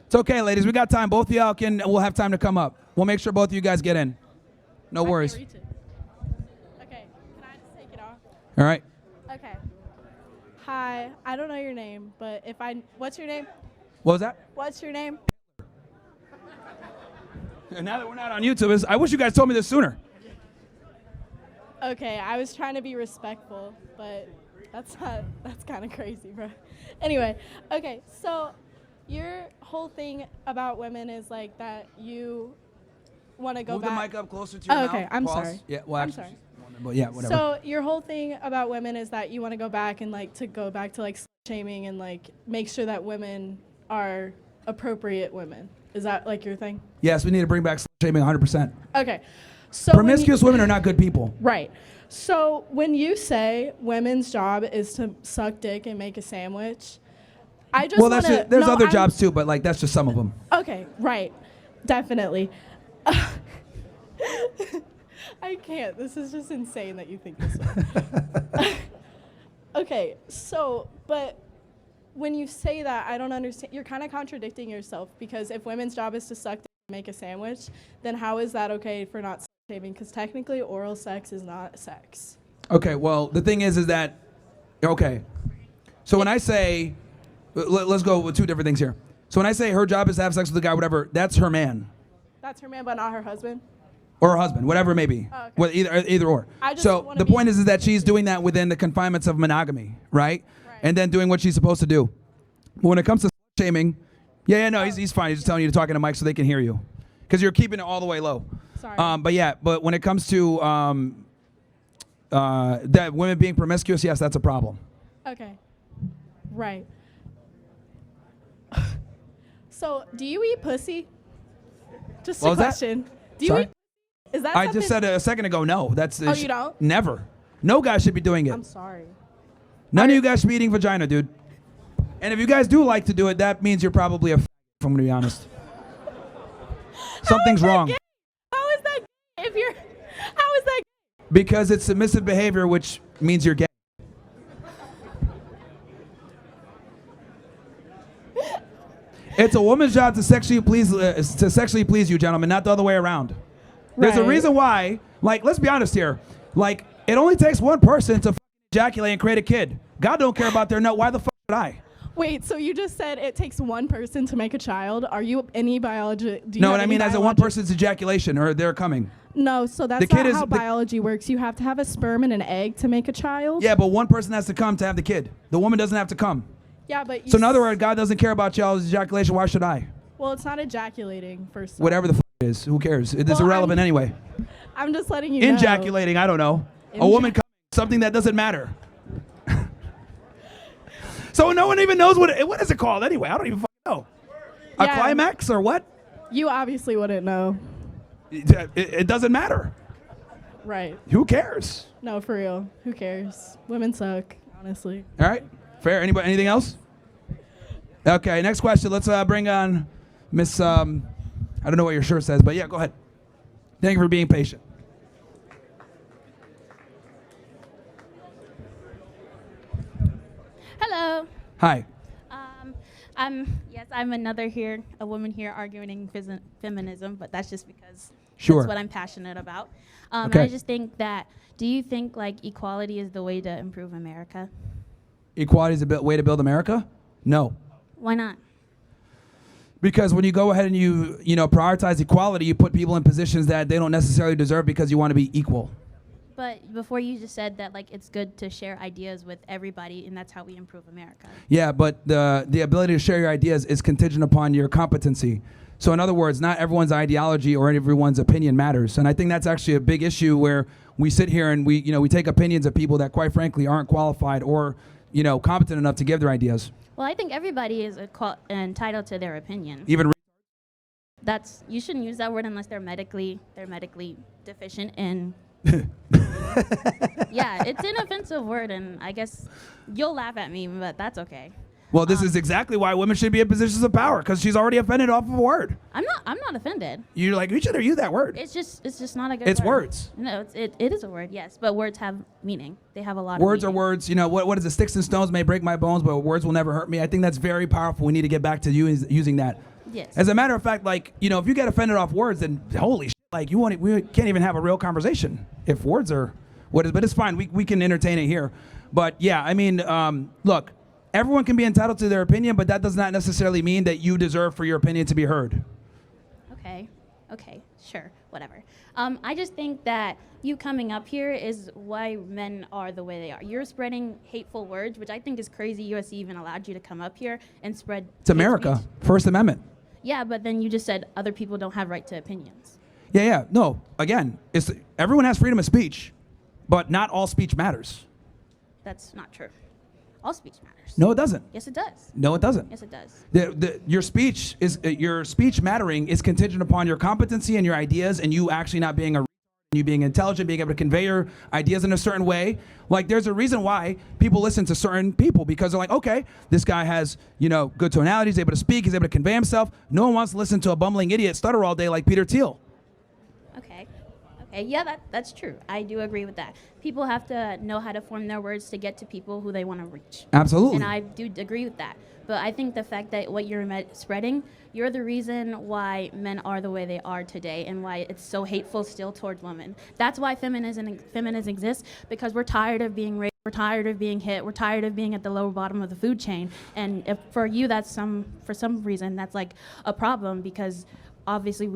It's okay, ladies. We got time. Both of y'all we'll have time to come up. We'll make sure both of you guys get in. No worries. Okay, can I just take it off? All right. Okay. Hi, I don't know your name, but what's your name? What was that? What's your name? And now that we're not on YouTube, I wish you guys told me this sooner. Okay, I was trying to be respectful, but that's kind of crazy, bro. Anyway, okay, so your whole thing about women is like that you want to go back. Move the mic up closer to your mouth. Okay, I'm Pause. sorry. Yeah, well, I'm actually, sorry. But yeah, whatever. So your whole thing about women is that you want to go back and like shaming and like make sure that women are appropriate women. Is that like your thing? Yes, we need to bring back shaming 100%. Okay. So promiscuous women are not good people. Right. So when you say women's job is to suck dick and make a sandwich, I just well, there's other jobs too, but like that's just some of them. Okay, right, definitely. I can't. This is just insane that you think this way. Okay, so but when you say that, I don't understand. You're kind of contradicting yourself because if women's job is to suck dick and make a sandwich, then how is that okay for not shaming? Because technically, oral sex is not sex. Okay, well, the thing is that, okay. So when I say, let's go with two different things here. So when I say her job is to have sex with the guy, whatever, that's her man. That's her man, but not her husband? Or her husband, whatever it may be. Oh, okay. Well, either or. So the point is that she's doing that within the confinements of monogamy, right? And then doing what she's supposed to do. But when it comes to he's fine. He's just telling you to talk in a mic so they can hear you. Because you're keeping it all the way low. Sorry. But when it comes to that women being promiscuous, yes, that's a problem. Okay. Right. So, do you eat pussy? Just a question. Do you eat? Is that? I just said a second ago. No, that's. Oh, you don't? Never. No guy should be doing it. I'm sorry. None of you guys should be eating vagina, dude. And if you guys do like to do it, that means you're probably if I'm gonna be honest. Something's wrong. Gay? How is that gay? How is that gay? Because it's submissive behavior, which means you're gay. It's a woman's job to sexually please you, gentlemen, not the other way around. There's a reason why. Like, let's be honest here. Like, it only takes one person to ejaculate and create a kid. God don't care about their nut. Why the fuck should I? Wait, so you just said it takes one person to make a child? Are you any biology? No, what I mean as a one person's ejaculation or they're coming. No, so that's not how biology works. You have to have a sperm and an egg to make a child. Yeah, but one person has to come to have the kid. The woman doesn't have to come. Yeah, but so in other words, God doesn't care about y'all's ejaculation. Why should I? Well, it's not ejaculating, first of all. Whatever the fuck it is. Who cares? It is irrelevant anyway. I'm just letting you know. Ejaculating, I don't know. A woman coming, something that doesn't matter. So no one even knows what is it called anyway? I don't even know. A climax or what? You obviously wouldn't know. It doesn't matter. Right. Who cares? No, for real. Who cares? Women suck, honestly. All right. Fair. Anybody? Anything else? Okay. Next question. Let's bring on Miss. I don't know what your shirt says, but yeah, go ahead. Thank you for being patient. Hello. Hi. I'm a woman here arguing feminism, but that's just because Sure. that's what I'm passionate about. Okay. And I just think that, do you think like equality is the way to improve America? Equality is a way to build America? No. Why not? Because when you go ahead and you prioritize equality, you put people in positions that they don't necessarily deserve because you want to be equal. But before you just said that like it's good to share ideas with everybody and that's how we improve America. Yeah, but the ability to share your ideas is contingent upon your competency. So in other words, not everyone's ideology or everyone's opinion matters. And I think that's actually a big issue where we sit here and we take opinions of people that quite frankly aren't qualified or competent enough to give their ideas. Well, I think everybody is entitled to their opinion. Even you shouldn't use that word unless they're medically deficient in. Yeah, it's an offensive word, and I guess you'll laugh at me, but that's okay. Well, this is exactly why women should be in positions of power, because she's already offended off of a word. I'm not offended. You're like, we shouldn't use that word. It's just not a good word. It's words. No, it is a word, yes, but words have meaning. They have a lot words of meaning. Words are words. What is it? Sticks and stones may break my bones, but words will never hurt me. I think that's very powerful. We need to get back to using that. Yes. As a matter of fact, like, you know, if you get offended off words, then holy shit, like we can't even have a real conversation if words are what is. But it's fine. We can entertain it here. But yeah, I mean, look, everyone can be entitled to their opinion, but that does not necessarily mean that you deserve for your opinion to be heard. Okay, sure, whatever. I just think that you coming up here is why men are the way they are. You're spreading hateful words, which I think is crazy. USC even allowed you to come up here and spread. It's America, First Amendment. Yeah, but then you just said other people don't have right to opinions. Yeah. No, again, everyone has freedom of speech, but not all speech matters. That's not true. All speech matters. No, it doesn't. Yes, it does. No, it doesn't. Yes, it does. Your speech mattering is contingent upon your competency and your ideas, and you actually not being you being intelligent, being able to convey your ideas in a certain way. Like, there's a reason why people listen to certain people, because they're like, okay, this guy has, you know, good tonality, he's able to speak, he's able to convey himself. No one wants to listen to a bumbling idiot stutter all day like Peter Thiel. Okay, yeah, that's true. I do agree with that. People have to know how to form their words to get to people who they want to reach. Absolutely. And I do agree with that. But I think the fact that what you're spreading, you're the reason why men are the way they are today and why it's so hateful still towards women. That's why feminism exists, because we're tired of being raped, we're tired of being hit, we're tired of being at the lower bottom of the food chain. And if for you, for some reason, that's like a problem, because obviously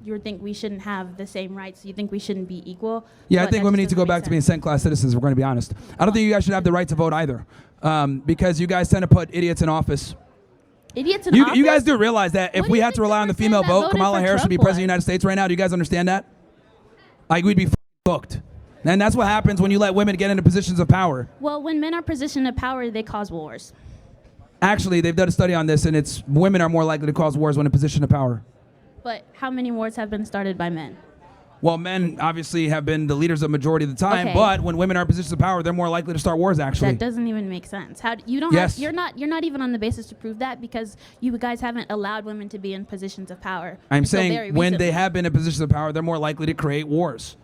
you think we shouldn't have the same rights. You think we shouldn't be equal. Yeah, I think women need to go back to being second-class citizens, we're going to be honest. I don't think you guys should have the right to vote either, because you guys tend to put idiots in office. Idiots in office? You guys do realize that if we had to rely on the female vote, Kamala Harris would be president of the United States right now. Do you guys understand that? Like, we'd be booked. And that's what happens when you let women get into positions of power. Well, when men are positioned of power, they cause wars. Actually, they've done a study on this, and it's women are more likely to cause wars when in a position of power. But how many wars have been started by men? Well, men obviously have been the leaders of the majority of the time, but when women are in positions of power, they're more likely to start wars, actually. That doesn't even make sense. You're not even on the basis to prove that, because you guys haven't allowed women to be in positions of power. I'm saying when they have been in positions of power, they're more likely to create wars.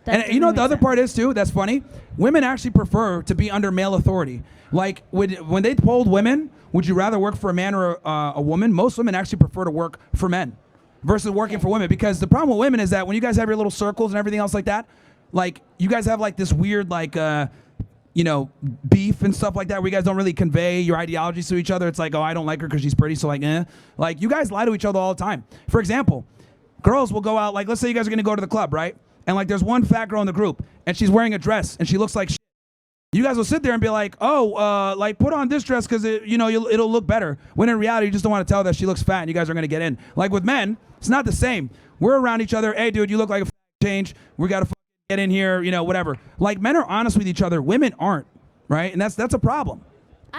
That and you know what the other part is too? That's funny. Women actually prefer to be under male authority. Like when they polled women, would you rather work for a man or a woman? Most women actually prefer to work for men versus working for women, because the problem with women is that when you guys have your little circles and everything else like that, like you guys have like this weird like you know, beef and stuff like that where you guys don't really convey your ideologies to each other. It's like, oh, I don't like her because she's pretty, so like, like you guys lie to each other all the time. For example, girls will go out, like let's say you guys are gonna go to the club, right? And like there's one fat girl in the group and she's wearing a dress and she looks like shit. You guys will sit there and be like, oh, like put on this dress because it'll look better. When in reality, you just don't want to tell that she looks fat and you guys are going to get in. Like with men, it's not the same. We're around each other. Hey, dude, you look like a change. We got to get in here, whatever. Like men are honest with each other. Women aren't, right? And that's a problem.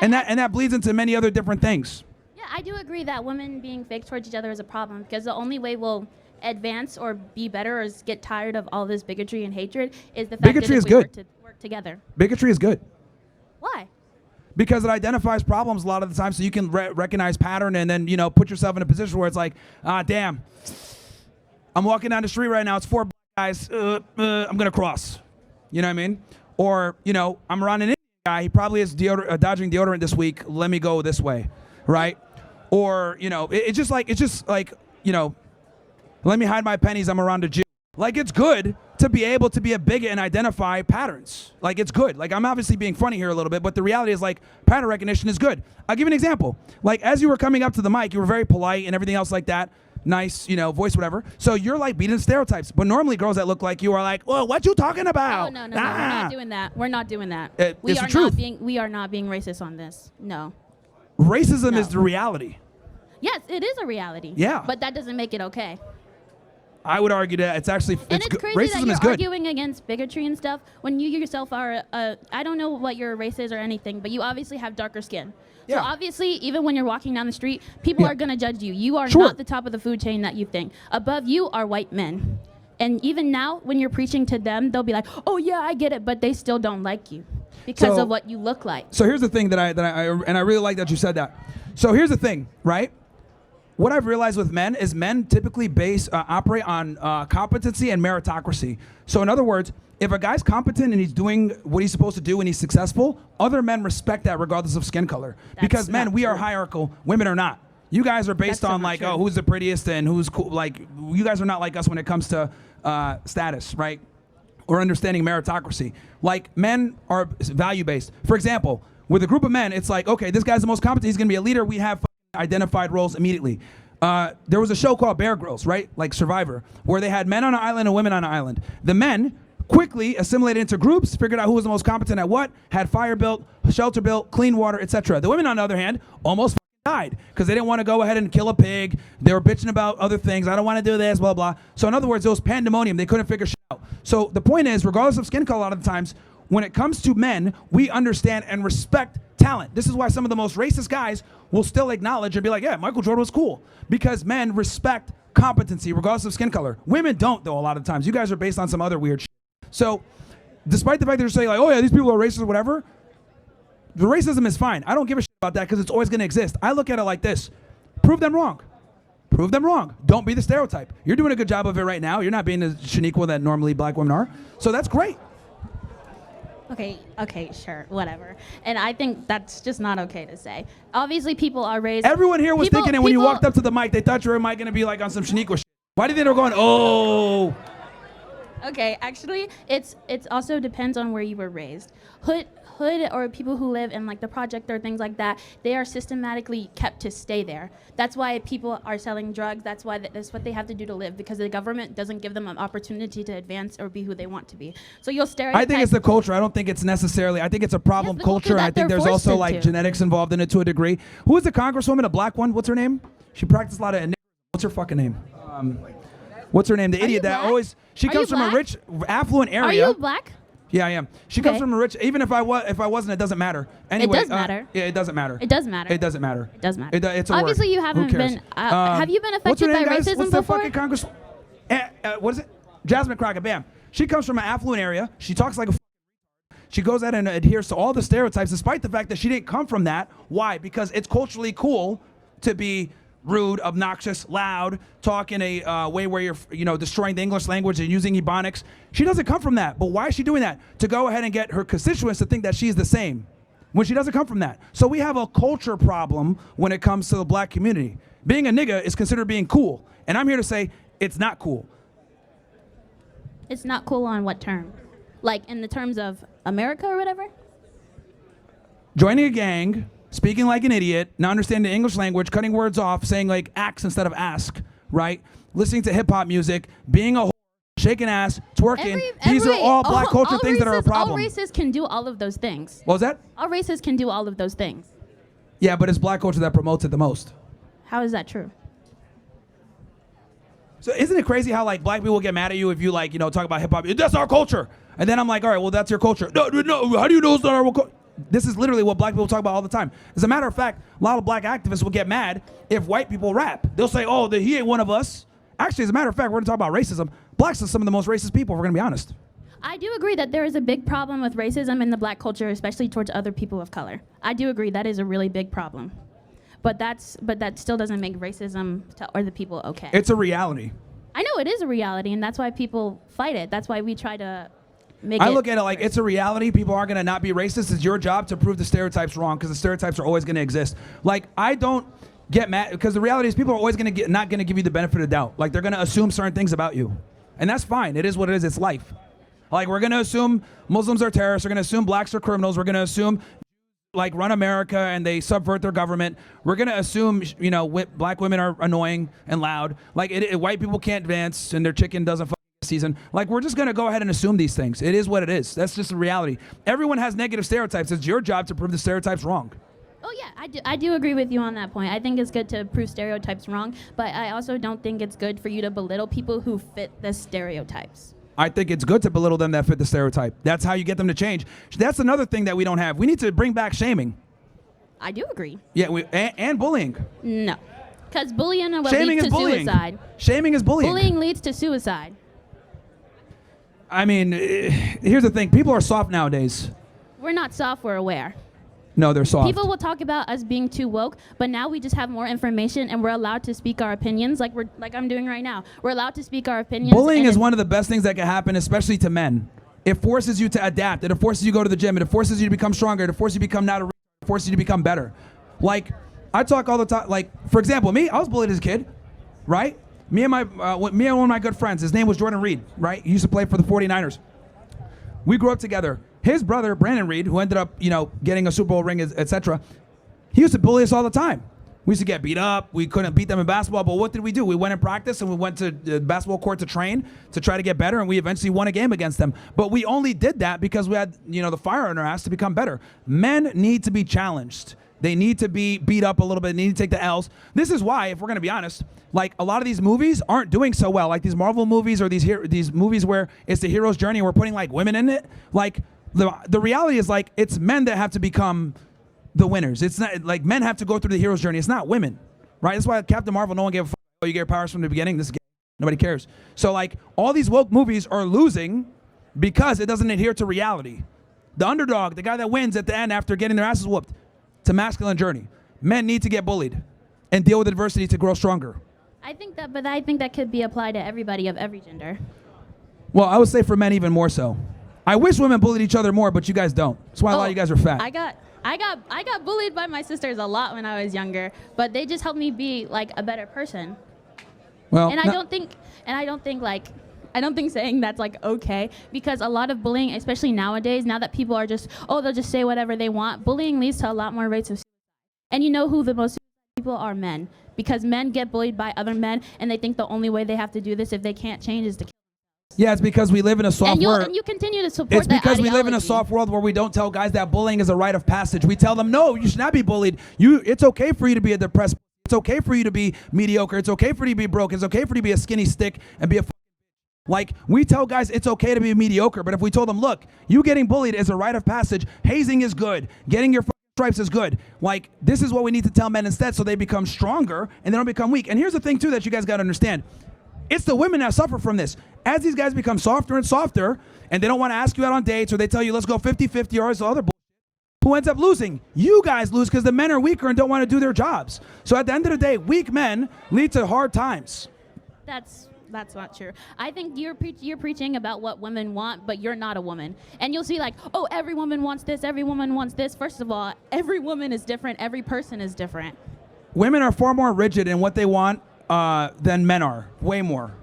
And that bleeds into many other different things. Yeah, I do agree that women being fake towards each other is a problem, because the only way we'll advance or be better or get tired of all this bigotry and hatred is the fact that if we work together. Bigotry is good. Why? Because it identifies problems a lot of the time, so you can recognize pattern and then put yourself in a position where it's like, damn, I'm walking down the street right now, it's 4 guys, I'm gonna cross. You know what I mean? Or I'm around an Indian guy, he probably is dodging deodorant this week, let me go this way, right? Or it's just like let me hide my pennies, I'm around a Jew. Like, it's good to be able to be a bigot and identify patterns. Like, it's good. Like, I'm obviously being funny here a little bit, but the reality is, like, pattern recognition is good. I'll give you an example. Like, as you were coming up to the mic, you were very polite and everything else like that. Nice, voice, whatever. So you're, like, beating stereotypes. But normally girls that look like you are like, oh, what you talking about? No, we're not doing that. We're not doing that. It's the truth. We are not being racist on this. No. Racism is the reality. Yes, it is a reality. Yeah. But that doesn't make it okay. I would argue that it's actually and it's crazy racism that is good. Arguing against bigotry and stuff when you yourself are I don't know what your race is or anything, but you obviously have darker skin. Yeah. So obviously, even when you're walking down the street, people are going to judge you. You are Sure. not the top of the food chain that you think. Above you are white men. And even now, when you're preaching to them, they'll be like, oh yeah, I get it, but they still don't like you because of what you look like. So here's the thing that I really like that you said that. So here's the thing, right? What I've realized with men is men typically operate on competency and meritocracy. So in other words, if a guy's competent and he's doing what he's supposed to do and he's successful, other men respect that regardless of skin color. Because men, we are hierarchical, women are not. You guys are based That's so on not like, true. oh, who's the prettiest and who's cool. Like, you guys are not like us when it comes to status, right? Or understanding meritocracy. Like, men are value-based. For example, with a group of men, it's like, okay, this guy's the most competent. He's going to be a leader. We have identified roles immediately. There was a show called Bear Grylls, right? Like Survivor, where they had men on an island and women on an island. The men quickly assimilated into groups, figured out who was the most competent at what, had fire built, shelter built, clean water, etc. The women, on the other hand, almost died because they didn't want to go ahead and kill a pig. They were bitching about other things. I don't want to do this, blah, blah. So in other words, it was pandemonium. They couldn't figure shit out. So the point is, regardless of skin color, a lot of the times, when it comes to men, we understand and respect talent. This is why some of the most racist guys will still acknowledge and be like, yeah, Michael Jordan was cool. Because men respect competency regardless of skin color. Women don't, though, a lot of times. You guys are based on some other weird shit. So despite the fact that you're saying like, oh yeah, these people are racist or whatever, the racism is fine. I don't give a shit about that because it's always going to exist. I look at it like this. Prove them wrong. Prove them wrong. Don't be the stereotype. You're doing a good job of it right now. You're not being the Shaniqua that normally black women are. So that's great. Okay, sure, whatever. And I think that's just not okay to say. Obviously, people are raised. Everyone here was thinking it when you walked up to the mic. They thought your mic going to be like on some Shaniqua shit. Why do you think they were going, oh? Okay, actually, it's also depends on where you were raised. Hood or people who live in like the project or things like that, they are systematically kept to stay there. That's why people are selling drugs. That's why that's what they have to do to live, because the government doesn't give them an opportunity to advance or be who they want to be. So you'll stereotype. I think it's the culture. I don't think it's necessarily. I think it's a problem Yes, the culture. culture And I that think they're there's forced also like into. genetics involved in it to a degree. Who is the congresswoman, a black one? What's her name? She practiced a lot of. What's her fucking name? What's her name? The Are you idiot that black? always. She Are comes you from a black? rich, affluent Are area. you black? Yeah, I am. She comes Okay. from a rich. Even if I wasn't, it doesn't matter. Anyway, does matter. Yeah, it doesn't matter. It does matter. It doesn't matter. It does matter. It's a Obviously, word. you Who haven't cares? been. Have you been what's her affected name, by guys? racism What's the before? fucking congress? What is it? Jasmine Crockett. Bam. She comes from an affluent area. She talks like a. She goes out and adheres to all the stereotypes, despite the fact that she didn't come from that. Why? Because it's culturally cool to be rude, obnoxious, loud, talk in a way where you're, destroying the English language and using Ebonics. She doesn't come from that. But why is she doing that? To go ahead and get her constituents to think that she's the same, when she doesn't come from that. So we have a culture problem when it comes to the black community. Being a nigga is considered being cool. And I'm here to say it's not cool. It's not cool on what term? Like in the terms of America or whatever? Joining a gang, speaking like an idiot, not understanding the English language, cutting words off, saying like ax instead of ask, right? Listening to hip hop music, being a whore, shaking ass, twerking. These are all black culture things that are a problem. All races can do all of those things. What was that? All races can do all of those things. Yeah, but it's black culture that promotes it the most. How is that true? So isn't it crazy how like black people get mad at you if you like, talk about hip hop? That's our culture. And then I'm like, all right, well, that's your culture. No, how do you know it's not our culture? This is literally what black people talk about all the time. As a matter of fact, a lot of black activists will get mad if white people rap. They'll say, oh, he ain't one of us. Actually, as a matter of fact, we're going to talk about racism. Blacks are some of the most racist people, if we're going to be honest. I do agree that there is a big problem with racism in the black culture, especially towards other people of color. I do agree that is a really big problem. But that still doesn't make racism to other people okay. It's a reality. I know it is a reality, and that's why people fight it. That's why we try to make it. I look at it like it's a reality. People aren't going to not be racist. It's your job to prove the stereotypes wrong, because the stereotypes are always going to exist. Like, I don't get mad, because the reality is people are always going to not going to give you the benefit of the doubt. Like, they're going to assume certain things about you. And that's fine. It is what it is. It's life. Like, we're going to assume Muslims are terrorists. We're going to assume blacks are criminals. We're going to assume like run America and they subvert their government. We're gonna assume black women are annoying and loud. Like white people can't dance and their chicken doesn't season. Like, we're just gonna go ahead and assume these things. It is what it is. That's just the reality. Everyone has negative stereotypes. It's your job to prove the stereotypes wrong. Oh yeah, I do agree with you on that point. I think it's good to prove stereotypes wrong, but I also don't think it's good for you to belittle people who fit the stereotypes. I think it's good to belittle them that fit the stereotype. That's how you get them to change. That's another thing that we don't have. We need to bring back shaming. I do agree. Yeah, and bullying. No, because bullying will Shaming lead is to bullying. suicide. Shaming is bullying. Bullying leads to suicide. I mean, here's the thing. People are soft nowadays. We're not soft, we're aware. No, they're soft. People will talk about us being too woke, but now we just have more information and we're allowed to speak our opinions like I'm doing right now. We're allowed to speak our opinions. Bullying is one of the best things that can happen, especially to men. It forces you to adapt. It forces you to go to the gym. It forces you to become stronger. It forces you to become it forces you to become better. Like, I talk all the time. Like, for example, me, I was bullied as a kid, right? Me and one of my good friends, his name was Jordan Reed, right? He used to play for the 49ers. We grew up together. His brother, Brandon Reed, who ended up, getting a Super Bowl ring, etc., he used to bully us all the time. We used to get beat up. We couldn't beat them in basketball, but what did we do? We went in practice and we went to the basketball court to train to try to get better, and we eventually won a game against them. But we only did that because we had, the fire in our ass to become better. Men need to be challenged. They need to be beat up a little bit. They need to take the L's. This is why, if we're going to be honest, like a lot of these movies aren't doing so well. Like these Marvel movies or these movies where it's the hero's journey and we're putting like women in it. Like the reality is like it's men that have to become the winners. It's not like men have to go through the hero's journey. It's not women, right? That's why Captain Marvel, no one gave a fuck. Oh, you get powers from the beginning. This is gay. Nobody cares. So like all these woke movies are losing because it doesn't adhere to reality. The underdog, the guy that wins at the end after getting their asses whooped. It's a masculine journey. Men need to get bullied and deal with adversity to grow stronger. I think that could be applied to everybody of every gender. Well, I would say for men even more so. I wish women bullied each other more, but you guys don't. That's why a lot of you guys are fat. I got bullied by my sisters a lot when I was younger, but they just helped me be like a better person. Well, I don't think saying that's like okay, because a lot of bullying, especially nowadays, now that people are just, they'll just say whatever they want, bullying leads to a lot more rates of suicide. And you know who the most people are? Men. Because men get bullied by other men, and they think the only way they have to do this if they can't change is to kill. Yeah, it's because we live in a soft world. And you continue to support It's because we live in a ideology. soft world where we don't tell guys that bullying is a rite of passage. We tell them, no, you should not be bullied. It's okay for you to be a depressed. It's okay for you to be mediocre. It's okay for you to be broke. It's okay for you to be a skinny stick and be a. Like, we tell guys it's okay to be mediocre, but if we told them, look, you getting bullied is a rite of passage. Hazing is good. Getting your stripes is good. Like, this is what we need to tell men instead so they become stronger and they don't become weak. And here's the thing, too, that you guys got to understand. It's the women that suffer from this. As these guys become softer and softer, and they don't want to ask you out on dates, or they tell you, let's go 50-50 or some other bullshit, who ends up losing? You guys lose because the men are weaker and don't want to do their jobs. So at the end of the day, weak men lead to hard times. That's not true. I think you're preaching about what women want, but you're not a woman. And you'll see like, every woman wants this, every woman wants this. First of all, every woman is different. Every person is different. Women are far more rigid in what they want than men are. Way more.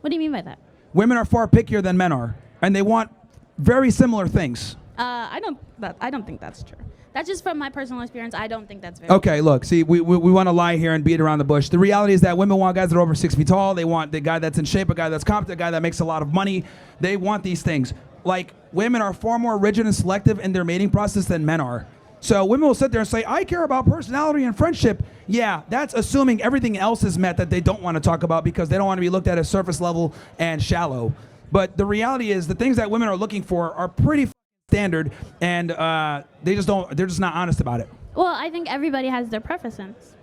What do you mean by that? Women are far pickier than men are, and they want very similar things. I don't think that's true. That's just from my personal experience. I don't think that's very Okay, look, see, we want to lie here and beat around the bush. The reality is that women want guys that are over 6 feet tall. They want the guy that's in shape, a guy that's competent, a guy that makes a lot of money. They want these things. Like, women are far more rigid and selective in their mating process than men are. So women will sit there and say, I care about personality and friendship. Yeah, that's assuming everything else is met that they don't want to talk about because they don't want to be looked at as surface level and shallow. But the reality is the things that women are looking for are pretty standard, and they're just not honest about it. Well, I think everybody has their preferences.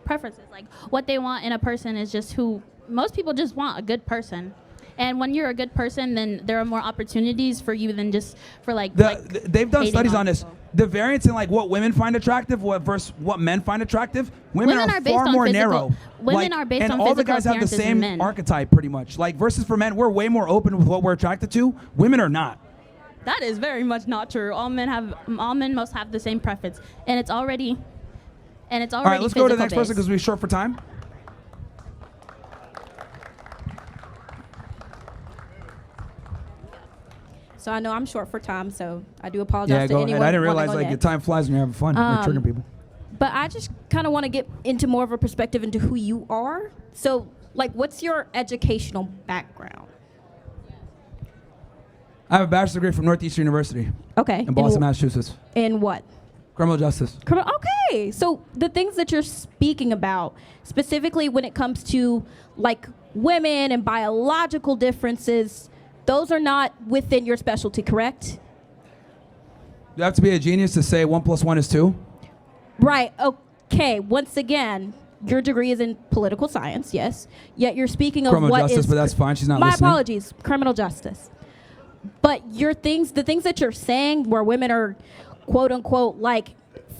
Like what they want in a person is just who most people just want a good person. And when you're a good person, then there are more opportunities for you than just for they've done studies on this. people. The variance in like what women find attractive versus what men find attractive. Women are based far on more physical- narrow. women are based and on all the physical guys have the appearances same than men. archetype pretty much. Like versus for men, we're way more open with what we're attracted to. Women are not. That is very much not true. All men must have the same preference, and it's already. All right, let's go to the next person based. because we're short for time. So I know I'm short for time, so I do apologize Yeah, to go anyone. ahead. I didn't wanting realize to go like next. the time flies when you're having fun. You're tricking people. But I just kind of want to get into more of a perspective into who you are. So, like, what's your educational background? I have a bachelor's degree from Northeastern University Okay. in Boston, Massachusetts. In what? Criminal justice. Okay. So the things that you're speaking about, specifically when it comes to like women and biological differences, those are not within your specialty, correct? You have to be a genius to say 1 + 1 is 2. Right. Okay. Once again, your degree is in political science, yes. Yet you're speaking of Criminal what justice, is but that's fine. She's not my listening. apologies, criminal justice. But the things that you're saying where women are quote unquote like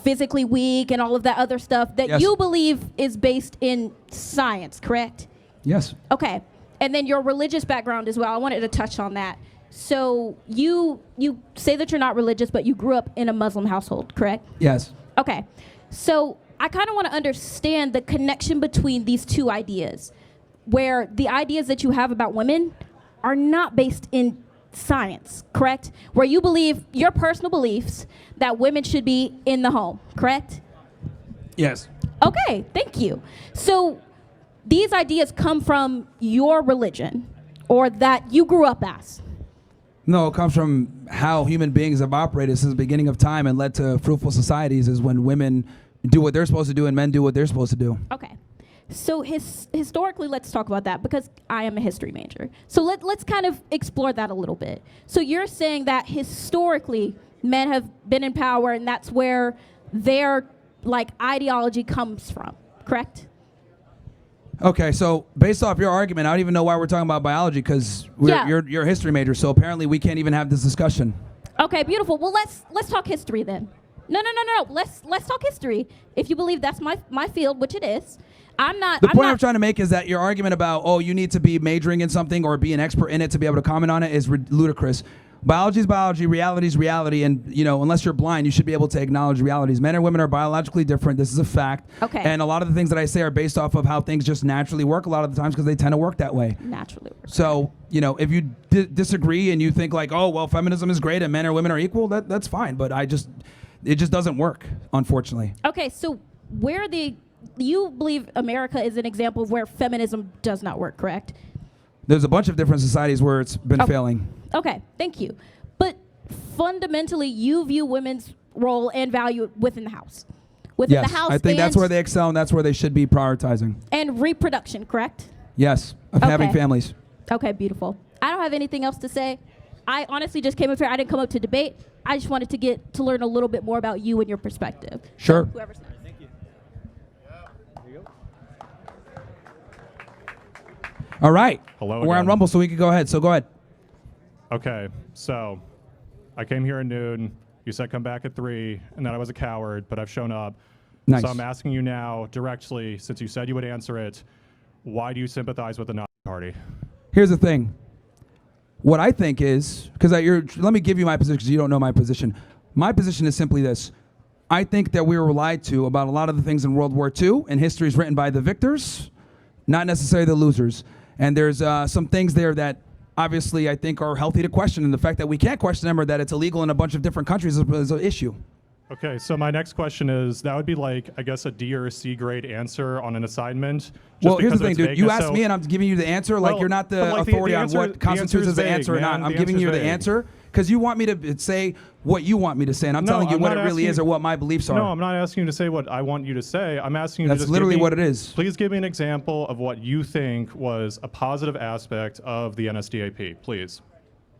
physically weak and all of that other stuff that Yes. you believe is based in science, correct? Yes. Okay. And then your religious background as well. I wanted to touch on that. So you say that you're not religious, but you grew up in a Muslim household, correct? Yes. Okay. So I kind of want to understand the connection between these two ideas, where the ideas that you have about women are not based in science, correct? Where you believe your personal beliefs that women should be in the home, correct? Yes. Okay, thank you. So these ideas come from your religion or that you grew up as? No, it comes from how human beings have operated since the beginning of time and led to fruitful societies is when women do what they're supposed to do and men do what they're supposed to do. Okay. So historically, let's talk about that because I am a history major. So let's kind of explore that a little bit. So you're saying that historically men have been in power and that's where their like ideology comes from, correct? Okay, so based off your argument, I don't even know why we're talking about biology because you're a history major, so apparently we can't even have this discussion. Okay, beautiful. Well, let's talk history then. No. Let's talk history. If you believe that's my field, which it is. The point I'm trying to make is that your argument about, oh, you need to be majoring in something or be an expert in it to be able to comment on it is ludicrous. Biology is biology, reality is reality, and unless you're blind, you should be able to acknowledge realities. Men and women are biologically different. This is a fact. Okay. And a lot of the things that I say are based off of how things just naturally work a lot of the times because they tend to work that way. Naturally work. So, if you disagree and you think like, oh, well, feminism is great and men or women are equal, that's fine. But it just doesn't work, unfortunately. Okay, so you believe America is an example of where feminism does not work, correct? There's a bunch of different societies where it's been failing. Okay, thank you. But fundamentally, you view women's role and value within the house. Within the house, I think that's where they excel and that's where they should be prioritizing. And reproduction, correct? Yes, of having families. Okay, beautiful. I don't have anything else to say. I honestly just came up here. I didn't come up to debate. I just wanted to learn a little bit more about you and your perspective. Sure. So, whoever's next. All right. Hello We're on again. Rumble, so we can go ahead. So go ahead. Okay, so I came here at noon. You said come back at 3, and that I was a coward, but I've shown up. Nice. So I'm asking you now directly, since you said you would answer it, why do you sympathize with the Nazi Party? Here's the thing. What I think is, let me give you my position because you don't know my position. My position is simply this. I think that we were lied to about a lot of the things in World War II, and history is written by the victors, not necessarily the losers. And there's some things there that obviously I think are healthy to question, and the fact that we can't question them or that it's illegal in a bunch of different countries is an issue. Okay, so my next question is, that would be like, I guess, a D or a C grade answer on an assignment. Just Well, here's the thing, because dude. it's You vagueness, asked me and I'm giving you the answer. Like, Well, you're not the but, like, the authority answer- on what the constitutes answer as the is answer or vague, not. man. I'm The giving you answer's the vague. answer because you want me to say what you want me to say, and I'm No, telling you I'm what it not really asking is you- or what my beliefs are. No, I'm not asking you to say what I want you to say. I'm asking you That's to just literally give me, what it is. Please give me an example of what you think was a positive aspect of the NSDAP, please.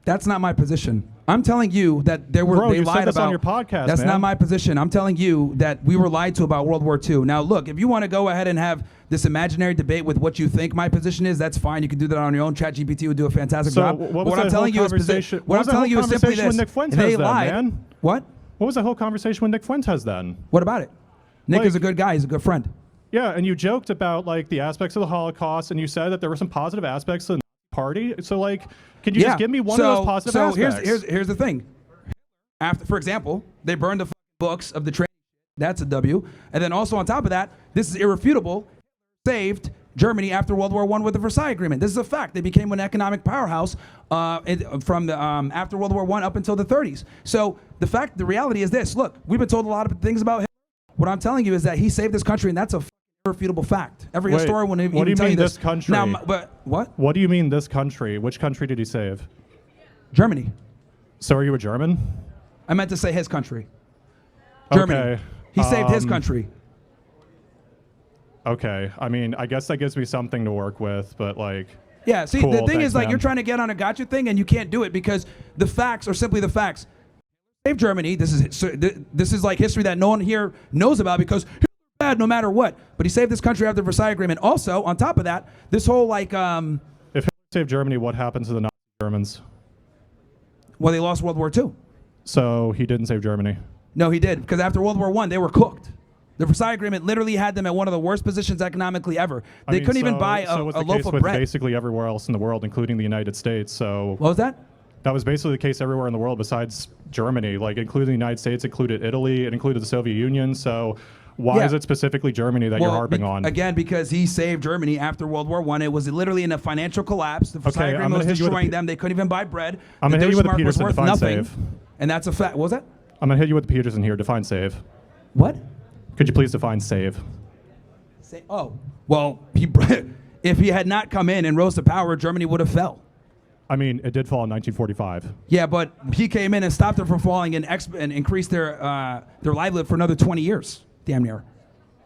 That's not my position. I'm telling you that they Bro, you lied said this about. on your podcast, That's man. not my position. I'm telling you that we were lied to about World War II. Now, look, if you want to go ahead and have this imaginary debate with what you think my position is, that's fine. You can do that on your own. ChatGPT would do a fantastic So job. what was What that I'm telling whole you is conversation? what I'm telling you is simply conversation this. with Nick Fuentes They then, lied. man? What? What was the whole conversation with Nick Fuentes then? What about it? Nick Like- is a good guy. He's a good friend. Yeah, and you joked about like the aspects of the Holocaust, and you said that there were some positive aspects to the party. So like, can you just give me one of those positive aspects? So here's the thing. After, for example, they burned the books of the training. That's a W. And then also on top of that, this is irrefutable. Saved Germany after World War I with the Versailles Agreement. This is a fact. They became an economic powerhouse from the after World War I up until the 30s. So the reality is this. Look, we've been told a lot of things about Hitler. What I'm telling you is that he saved this country, and that's a irrefutable fact. Every Wait, historian will even what do you tell mean you this. this country? Now, but what? What do you mean this country? Which country did he save? Germany. So are you a German? I meant to say his country. Germany. Okay. He saved his country. Okay. I mean, I guess that gives me something to work with, but like. Yeah, see, Cool, the thing thanks, is, like, man. you're trying to get on a gotcha thing, and you can't do it because the facts are simply the facts. Save Germany. This is like history that no one here knows about because Hitler's bad no matter what. But he saved this country after the Versailles Agreement. Also, on top of that, this whole like, If Hitler saved Germany, what happened to the Nazi Germans? well, they lost World War II. So he didn't save Germany. No, he did because after World War I, they were cooked. The Versailles Agreement literally had them at one of the worst positions economically ever. I They mean, couldn't even so- buy so a was the loaf case of with bread. basically everywhere else in the world, including the United States. So What was that? that was basically the case everywhere in the world besides Germany, like including the United States, included Italy, it included the Soviet Union. So Why is it specifically Germany that you're harping on? Again, because he saved Germany after World War I. It was literally in a financial collapse. The Versailles Agreement was destroying them. They couldn't even buy bread. I'm going to hit you with a Peterson. Define save. And that's a fact. What was that? I'm going to hit you with the Peterson here. Define save. What? Could you please define save? Well, if he had not come in and rose to power, Germany would have fell. I mean, it did fall in 1945. Yeah, but he came in and stopped them from falling and increased their livelihood for another 20 years, damn near.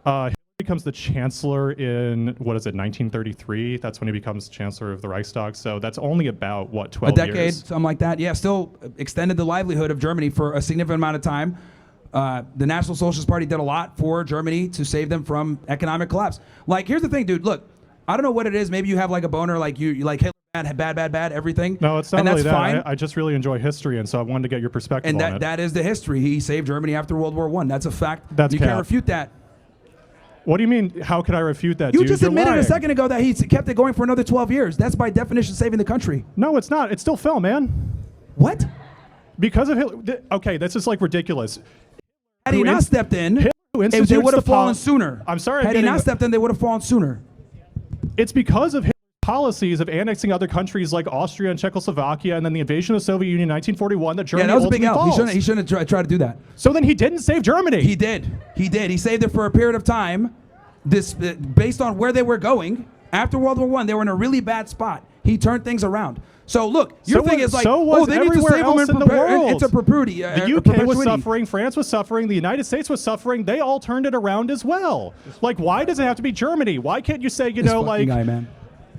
He becomes the chancellor in, 1933? That's when he becomes chancellor of the Reichstag. So that's only about, 12 years? A decade, something like that. Yeah, still extended the livelihood of Germany for a significant amount of time. The National Socialist Party did a lot for Germany to save them from economic collapse. Like, here's the thing, dude. Look, I don't know what it is. Maybe you have like a boner, like you like Hitler. Bad, everything. No, it's not and really that's that. fine. I just really enjoy history, and so I wanted to get your perspective on it. And that is the history. He saved Germany after World War I. That's a fact. That's you can't refute that. What do you mean? How could I refute that, You dude? just admitted a second ago that he kept it going for another 12 years. That's by definition saving the country. No, it's not. It still fell, man. What? Because of Hitler. Okay, this is like ridiculous. Had he not stepped in, they would have fallen sooner. I'm sorry. Had he not stepped in, they would have fallen sooner. It's because of policies of annexing other countries like Austria and Czechoslovakia, and then the invasion of the Soviet Union in 1941 that Germany ultimately falls. Yeah, that was a big L. He shouldn't have tried to do that. So then he didn't save Germany. He did. He saved it for a period of time. Based on where they were going after World War I, they were in a really bad spot. He turned things around. So look, your thing is like, they need to save them in the world. It's a perpetuity. The UK was suffering, France was suffering, the United States was suffering. They all turned it around as well. Like, why does it have to be Germany? Why can't you say, like, guy, man.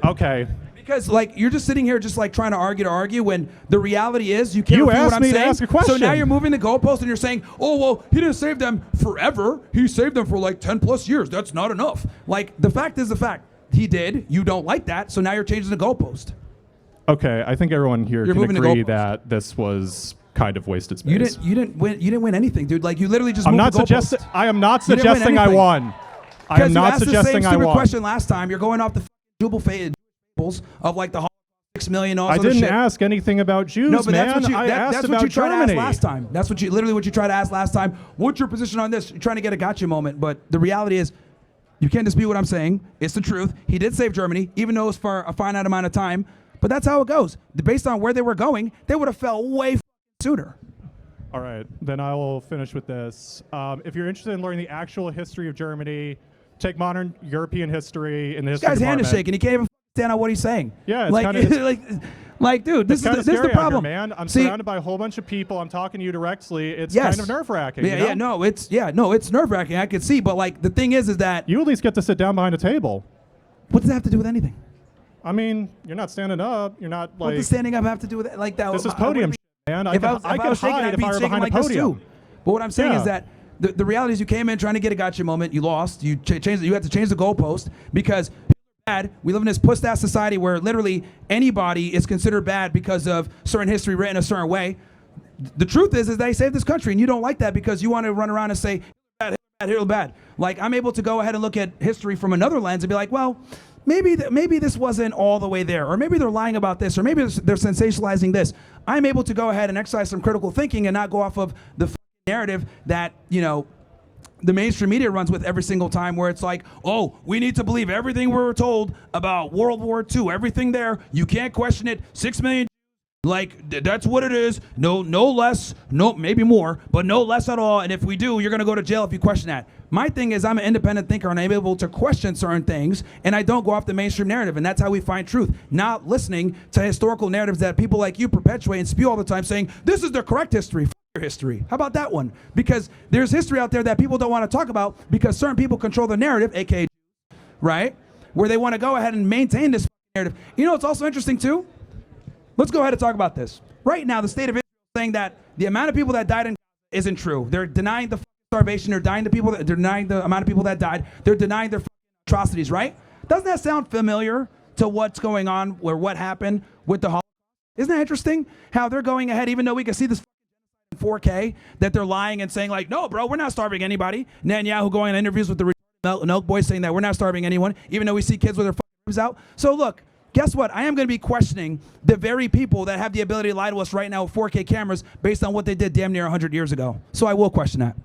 Okay. Because like you're just sitting here just like trying to argue when the reality is you can't refute what I'm saying. To ask a question. So now you're moving the goalpost and you're saying, oh well, he didn't save them forever. He saved them for like 10 plus years. That's not enough. Like the fact is the fact. He did. You don't like that. So now you're changing the goalpost. Okay, I think everyone here can agree that this was kind of wasted space. You didn't win anything, dude. Like you literally just moved the goalpost. I am not suggesting I won. I am not suggesting I won. You asked the same stupid question last time. You're going off the jubal fables of like the 6 million. I didn't ask anything about Jews, no, but man. That's what you tried to ask last time. That's what you tried to ask last time. What's your position on this? You're trying to get a gotcha moment, but the reality is, you can't dispute what I'm saying. It's the truth. He did save Germany, even though it was for a finite amount of time. But that's how it goes. Based on where they were going, they would have fell way sooner. All right, then I will finish with this. If you're interested in learning the actual history of Germany, take modern European history in the history department. This guy's hand is shaking. He can't even stand on what he's saying. Yeah, it's kind of like, dude, this is the problem, here, man. I'm surrounded by a whole bunch of people. I'm talking to you directly. It's kind of nerve-wracking. It's nerve-wracking. I could see, but like the thing is that you at least get to sit down behind a table. What does that have to do with anything? I mean, you're not standing up. You're not like. What does standing up have to do with it? Like that? This is podium, man. I could hide if I were behind a podium. But what I'm saying is that the reality is you came in trying to get a gotcha moment. You lost. You changed. You had to change the goalpost because bad. We live in this puss-ass society where literally anybody is considered bad because of certain history written a certain way. The truth is they saved this country, and you don't like that because you want to run around and say Hitler bad. Like I'm able to go ahead and look at history from another lens and be like, well, maybe this wasn't all the way there, or maybe they're lying about this, or maybe they're sensationalizing this. I'm able to go ahead and exercise some critical thinking and not go off of the narrative that the mainstream media runs with every single time, where it's like, oh, we need to believe everything we were told about World War II, everything there. You can't question it. 6 million, like that's what it is. No less, maybe more, but no less at all. And if we do, you're gonna go to jail if you question that. My thing is I'm an independent thinker and I'm able to question certain things, and I don't go off the mainstream narrative, and that's how we find truth. Not listening to historical narratives that people like you perpetuate and spew all the time, saying this is the correct history. History. How about that one? Because there's history out there that people don't want to talk about because certain people control the narrative, aka, right? Where they want to go ahead and maintain this narrative. You know, it's also interesting too. Let's go ahead and talk about this. Right now, the state of Israel is saying that the amount of people that died in Gaza isn't true. They're denying the starvation. They're denying the amount of people that died. They're denying their atrocities, right? Doesn't that sound familiar to what's going on or what happened with the Holocaust? Isn't that interesting? How they're going ahead, even though we can see this 4K, that they're lying and saying like, no, bro, we're not starving anybody. Netanyahu going on interviews with the milk boys saying that we're not starving anyone, even though we see kids with their arms out. So look, guess what? I am going to be questioning the very people that have the ability to lie to us right now with 4K cameras based on what they did damn near 100 years ago. So I will question that.